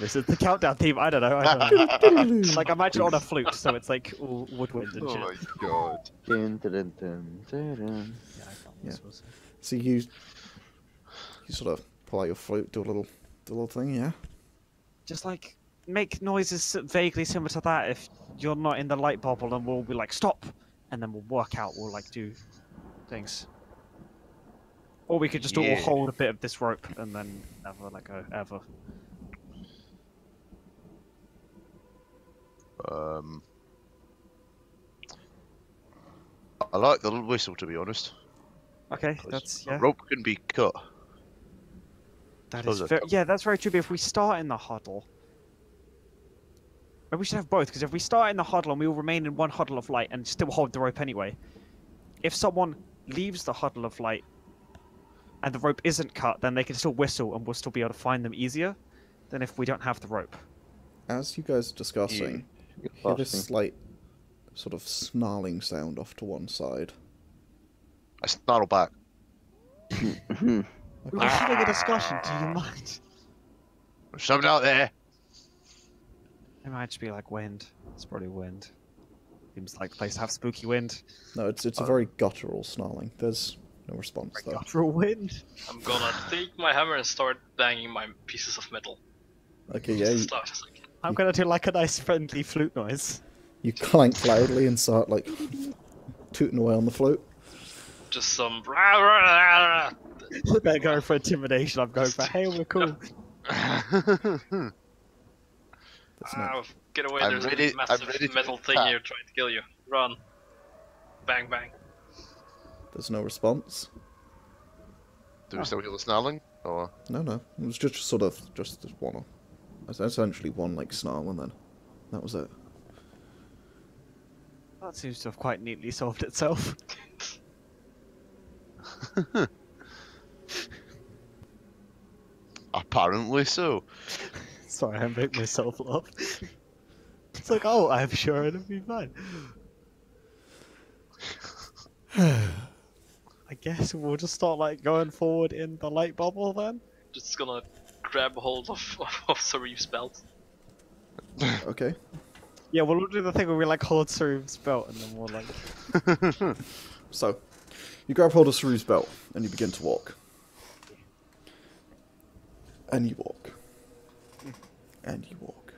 This is the countdown theme. I don't know. I don't know. Like imagine on a flute, so it's like all woodwind and Oh shit. my god. Dun, dun, dun, dun, dun. Yeah, I thought Yeah. this was. So you sort of pull out your flute, do a little thing, yeah. Just like make noises vaguely similar to that if you're not in the light bubble, and we'll be like stop, and then we'll work out. We'll like do things. Or we could just all Yeah. hold a bit of this rope and then never let go ever. I like the little whistle, to be honest. Okay, 'Cause that's a yeah. rope can be cut. That Suppose is I very, don't- yeah, that's very true. But if we start in the huddle, maybe we should have both. Because if we start in the huddle and we all remain in one huddle of light and still hold the rope anyway, if someone leaves the huddle of light and the rope isn't cut, then they can still whistle and we'll still be able to find them easier than if we don't have the rope. As you guys are discussing, you hear this Fasting. slight sort of snarling sound off to one side. I snarl back. We were having a discussion. Do you mind? There's something out there. It might just be like wind. It's probably wind. Seems like the place to have spooky wind. No, it's a very guttural snarling. There's no response though. Guttural wind. I'm gonna take my hammer and start banging my pieces of metal. Okay, Just yeah, as loud as I can. I'm gonna do like a nice friendly flute noise. you clank loudly and start like tooting away on the flute. Just some. Rah, rah, rah, rah. They're going for intimidation. I'm going for hey, we're cool. That's not, Get away! I'm There's ready- a massive I'm ready to metal thing attack. here trying to kill you. Run! Bang bang! there's no response. Do we still hear the snarling? Or No. It was just sort of just one, essentially one like snarl, and then that was it. That seems to have quite neatly solved itself. apparently so. Sorry, I make myself laugh. It's like, oh, I'm sure it'll be fine. I guess we'll just start like going forward in the light bubble then. Just gonna grab hold of Sauriv's belt. Okay. Yeah, we'll do the thing where we like hold Sariv's belt and then we'll like. So, you grab hold of Saruv's belt and you begin to walk. And you walk. And you walk.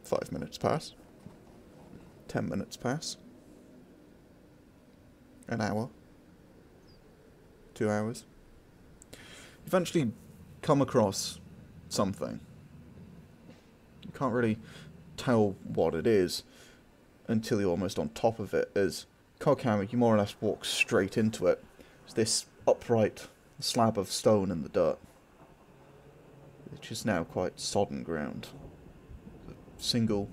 5 minutes pass. 10 minutes pass. An hour. 2 hours. Eventually come across something. You can't really tell what it is until you're almost on top of it. As Coghammer, you more or less walk straight into it. It's this upright slab of stone in the dirt, which is now quite sodden ground. A single,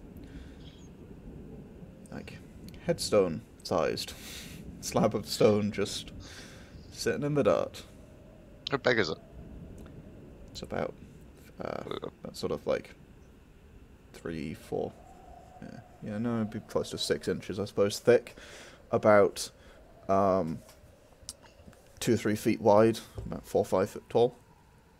like, headstone-sized slab of stone just sitting in the dirt. How big is it? It's about that sort of like 3, 4. Yeah, no, it'd be close to 6 inches, I suppose, thick. About 2 or 3 feet wide, about 4 or 5 foot tall.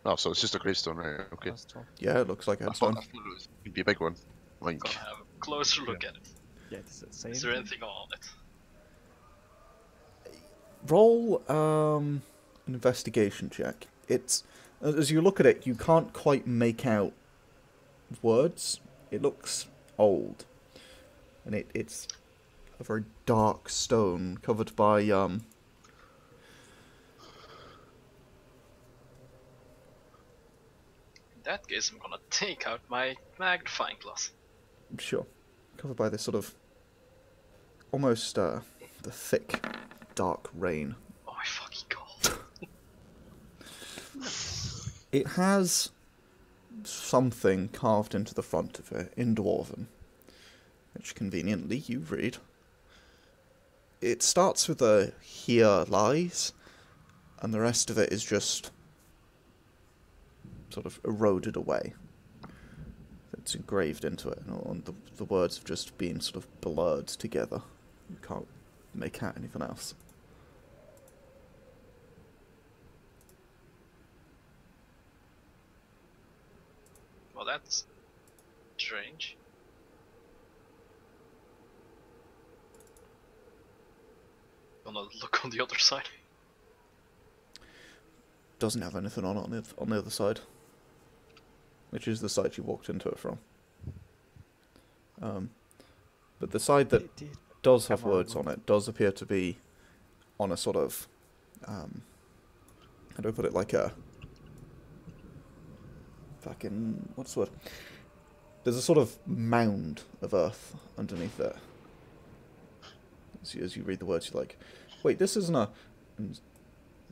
Oh, so it's just a gravestone, right? Okay. That's tall. Yeah, it looks like a I thought headstone. it was it'd be a big one. Like, Gonna have a closer look at it. Yeah, does it say Is there anything? anything on it? Roll an investigation check. It's as you look at it, you can't quite make out words. It looks old, and it's a very dark stone covered by In that case, I'm gonna take out my magnifying glass. sure, covered by this sort of almost the thick, dark rain. Oh my fucking god. It has something carved into the front of it in Dwarven, which conveniently you read. It starts with a "here lies," and the rest of it is just sort of eroded away. It's engraved into it, and the words have just been sort of blurred together. You can't make out anything else. gonna look on the other side. Doesn't have anything on it on the other side, which is the side you walked into it from. But the side that does have words on it does appear to be on a sort of, how do I put it, like a fucking, what's the word? There's a sort of mound of earth underneath it. As you read the words, you're like, wait, this isn't a... And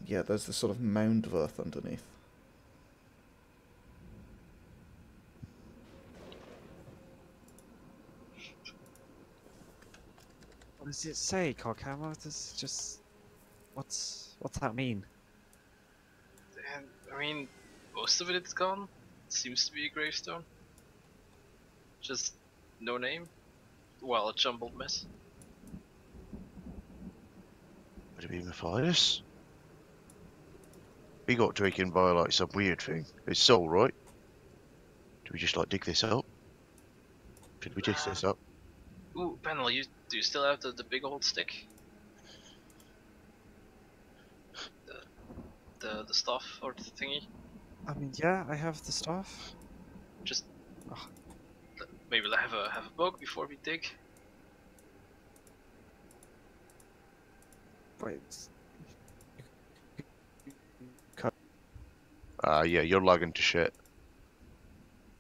yeah, there's this sort of mound of earth underneath. What does it say, Coghammer? This is just... What's that mean? And, I mean, most of it is gone. It seems to be a gravestone. Just no name. Well, a jumbled mess. Would it be Mathias? He got taken by like some weird thing. His soul, right? Do we just like dig this up? Should we dig this up? Ooh, Pandal, do you still have the big old stick? The stuff or the thingy? I mean, yeah, I have the stuff. Just maybe have a poke before we dig. Wait. Yeah, you're lagging to shit.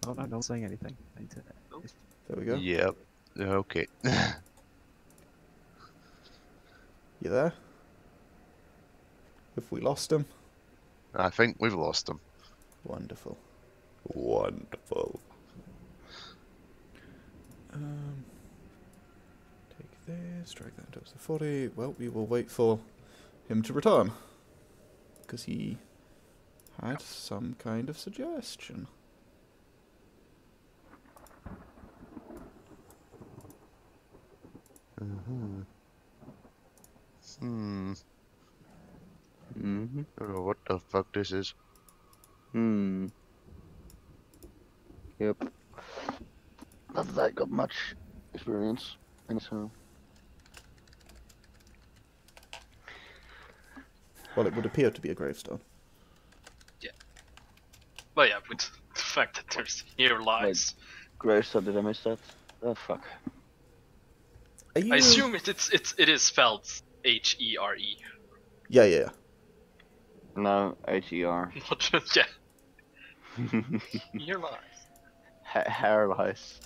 Oh no, not saying anything. I need to... There we go. Yep. Okay. You there? Have we lost him? I think we've lost him. Wonderful. Wonderful. Take this, drag that into the 40. Well, we will wait for him to return. Because he had some kind of suggestion. Mm-hmm. Mm-hmm. I don't know what the fuck this is. Yep. Not that I got much experience, and so. Well, it would appear to be a gravestone. But yeah, with the fact that there's here lies. Gravestone, did I miss that? Oh fuck. Are you... I assume it is spelled H-E-R-E. Yeah. No, H-E-R. Yeah. Here lies. Hair lice.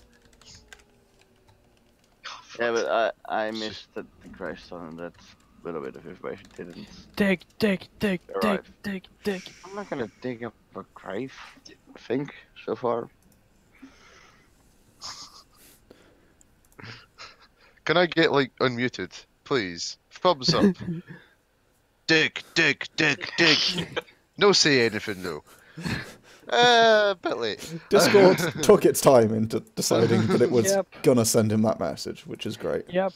Yeah, but I missed the gravestone, and that little bit of information didn't. Dig. Alright. Dig. I'm not gonna dig up a grave, I think, so far. Can I get like unmuted, please? Thumbs up. dig. No say anything though. A bit late. Discord took its time into deciding that it was Yep. gonna send him that message, which is great. Yep.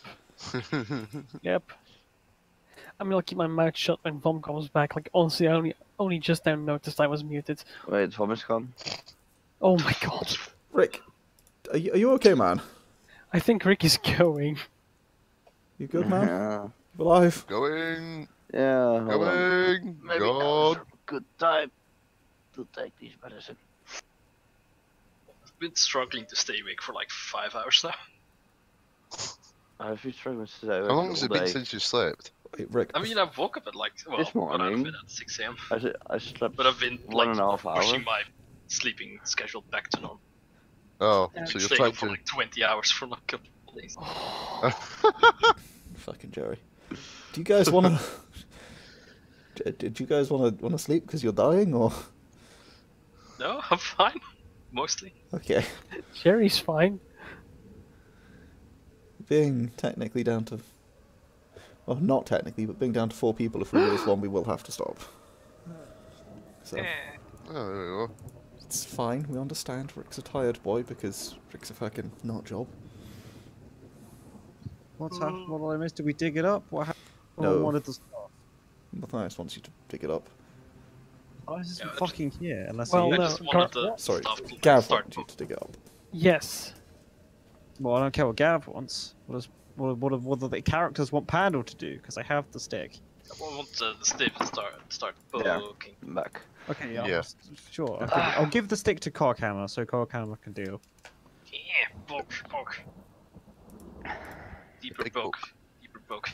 I'm gonna keep my mouth shut when Vom comes back. Like, honestly, I only just now noticed I was muted. Wait, Vom is gone? Oh my god. Rick, are you okay, man? I think Rick is going. You good, man? Yeah. You alive? Going. Yeah, hold on. Going. Maybe God. now's a good time to take these medicine. I've been struggling to stay awake for like 5 hours now. I've been struggling to stay awake How long has it all been day. since you slept? Wait, Rick. I mean, I woke up at like, well, This got out of morning. bed at 6 AM. I slept But I've been one like and a half hours. pushing my sleeping schedule back to normal. Oh, Yeah. so you're Staying trying up for to. like 20 hours for like a couple of days. Fucking Jerry. Do you guys wanna? Did you guys wanna sleep because you're dying, or? No, I'm fine. Mostly. Okay. Jerry's fine. Being technically down to, well, not technically, but being down to 4 people, if we lose one, we will have to stop. So Oh, there we go. it's fine. We understand. Rick's a tired boy because Rick's a fucking nut job. What's happened? What did I miss? Did we dig it up? What happened? No. Wanted the stuff. Mathias wants you to pick it up. Oh, this is Yeah, fucking here, unless Well, he I no, just wanted the Sorry, stuff to Gav start. wants you to dig it up. Yes. Well, I don't care what Gav wants. What does what do the characters want Pandal to do? Because I have the stick. I want the stick to start There. poking. Back. Okay, Yeah. sure. I'll give the stick to Coghammer so Coghammer can deal. Yeah, poke. Deeper Big poke. Deeper poke.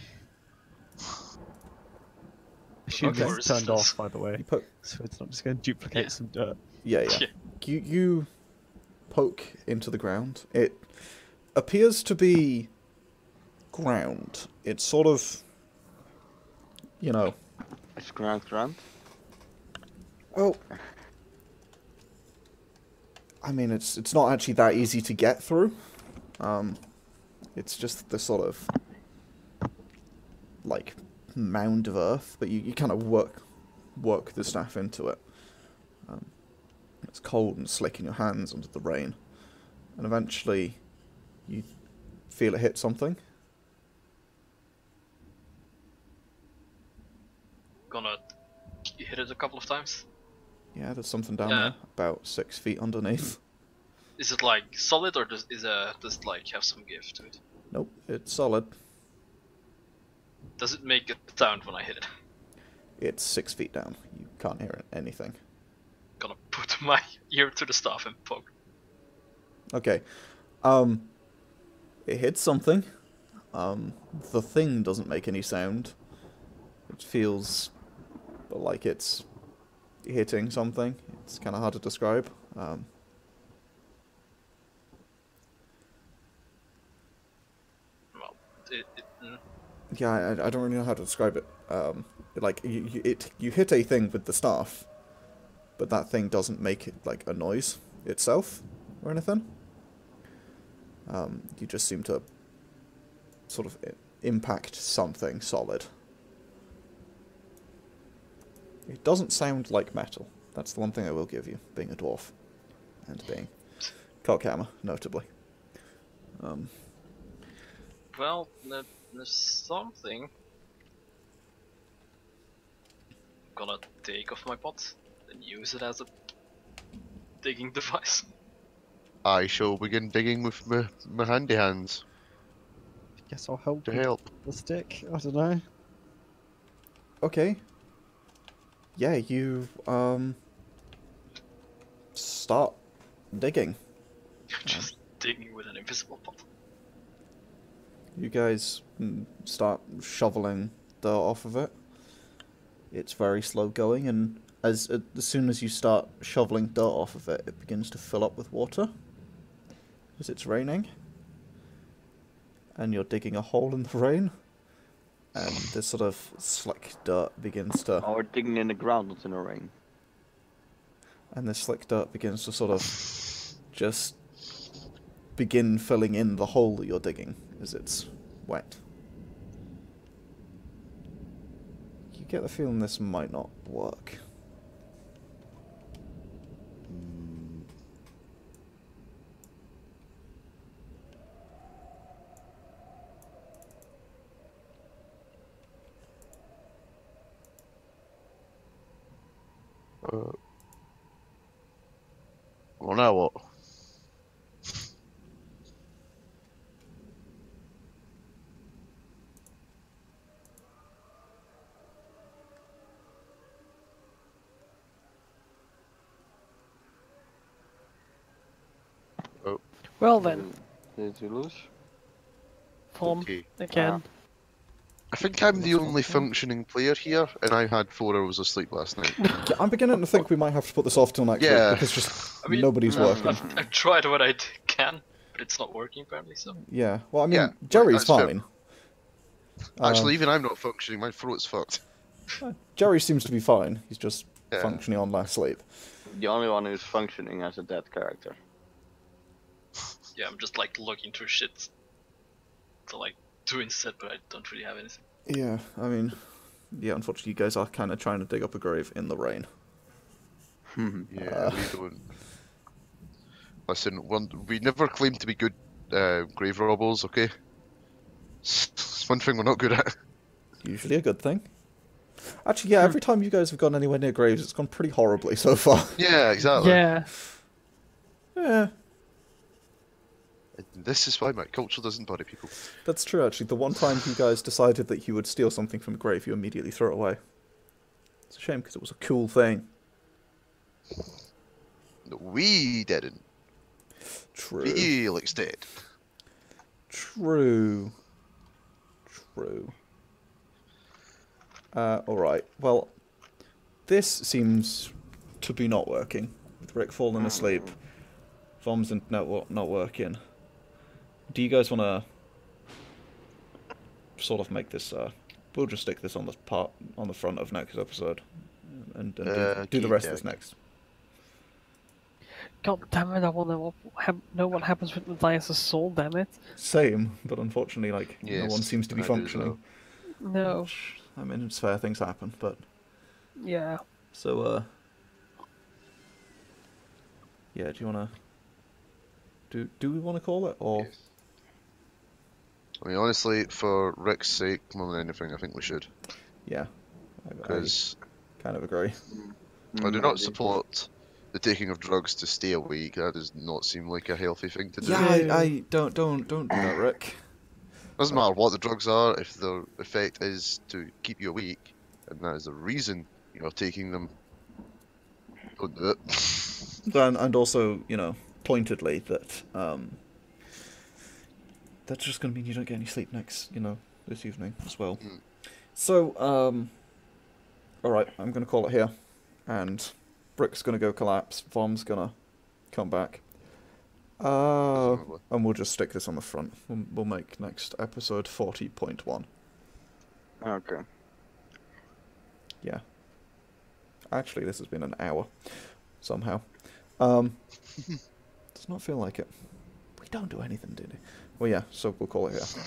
Assume Okay. that's turned off, by the way. You poke. So it's not just going to duplicate Yeah. some dirt. Yeah. Yeah. You poke into the ground. It appears to be ground. It's sort of, you know, It's ground. well, I mean, it's not actually that easy to get through. It's just the sort of like mound of earth, but you kind of work the staff into it. It's cold and slick in your hands under the rain, and eventually you feel it hit something. Gonna hit it a couple of times. Yeah, there's something down Yeah. there, about 6 feet underneath. Is it like solid or does it like have some give to it? Nope, it's solid. Does it make a sound when I hit it? It's 6 feet down. You can't hear anything. Gonna put my ear to the staff and poke. Okay. It hits something. The thing doesn't make any sound. It feels like it's hitting something. It's kind of hard to describe. Well, Yeah, I don't really know how to describe it. Like you hit a thing with the staff, but that thing doesn't make it like a noise itself or anything. You just seem to sort of impact something solid. It doesn't sound like metal. That's the one thing I will give you, being a dwarf and being Coghammer, notably. well, there's something. Gonna take off my pot and use it as a digging device. I shall begin digging with my handy hands Guess I'll help to with help. the stick. I don't know. Okay. Yeah, you start digging. Just digging with an invisible pot. You guys start shoveling dirt off of it. It's very slow going, and as soon as you start shoveling dirt off of it, it begins to fill up with water. As it's raining. And you're digging a hole in the rain. And this sort of slick dirt begins to... Oh, we're digging in the ground, not in the rain. And this slick dirt begins to sort of just begin filling in the hole that you're digging as it's wet. You get the feeling this might not work. Well, now what? Well then, Did you lose? Form Okay. again. I think I'm the only functioning player here, and I had 4 hours of sleep last night. Yeah, I'm beginning to think we might have to put this off till next week Yeah. because just I mean, nobody's working. I've tried what I can, but it's not working apparently. So Yeah, well, I mean, Yeah, Jerry's that's fair. fine. Actually, even I'm not functioning. My throat's fucked. Jerry seems to be fine. He's just Yeah. functioning on less sleep. The only one who's functioning as a dead character. yeah, I'm just like looking through shit to like do instead, but I don't really have anything. Yeah, I mean, yeah, unfortunately, you guys are kind of trying to dig up a grave in the rain. Yeah, we don't. Listen, we never claimed to be good grave robbers, okay? It's one thing we're not good at. Usually a good thing. Actually, yeah, every time you guys have gone anywhere near graves, it's gone pretty horribly so far. Yeah, exactly. Yeah. Yeah. And this is why my culture doesn't bury people. That's true, actually. The one time you guys decided that you would steal something from a grave, you immediately throw it away. It's a shame, because it was a cool thing. No, we didn't. True. Felix did. True. True. Alright, well, this seems to be not working. With Rick falling asleep, Vom's not working. Do you guys want to sort of make this, we'll just stick this on the front of next episode, and do the rest of this next. God damn it! I want to know what happens with Mathias' soul. Damn it! Same, but unfortunately, like, no Yes, one seems to be I do as functioning. No. I mean, it's fair, things happen, but... Yeah. So, yeah, do you want to... Do we want to call it, or... Yes. I mean, honestly, for Rick's sake, more than anything, I think we should. Yeah. I Because kind of agree. I do not support the taking of drugs to stay awake. That does not seem like a healthy thing to do. Yeah, I don't do that, Rick. Doesn't matter what the drugs are, if the effect is to keep you awake, and that is the reason you're taking them, don't do it. And also, you know, pointedly, that, that's just going to mean you don't get any sleep this evening as well. Mm. So, alright, I'm going to call it here, and Brick's going to go collapse, Vom's going to come back. Presumably. And we'll just stick this on the front. We'll make next episode 40.1. Okay. Yeah. Actually, this has been an hour. Somehow. Does not feel like it. We don't do anything, did we? Well, yeah, so we'll call it here.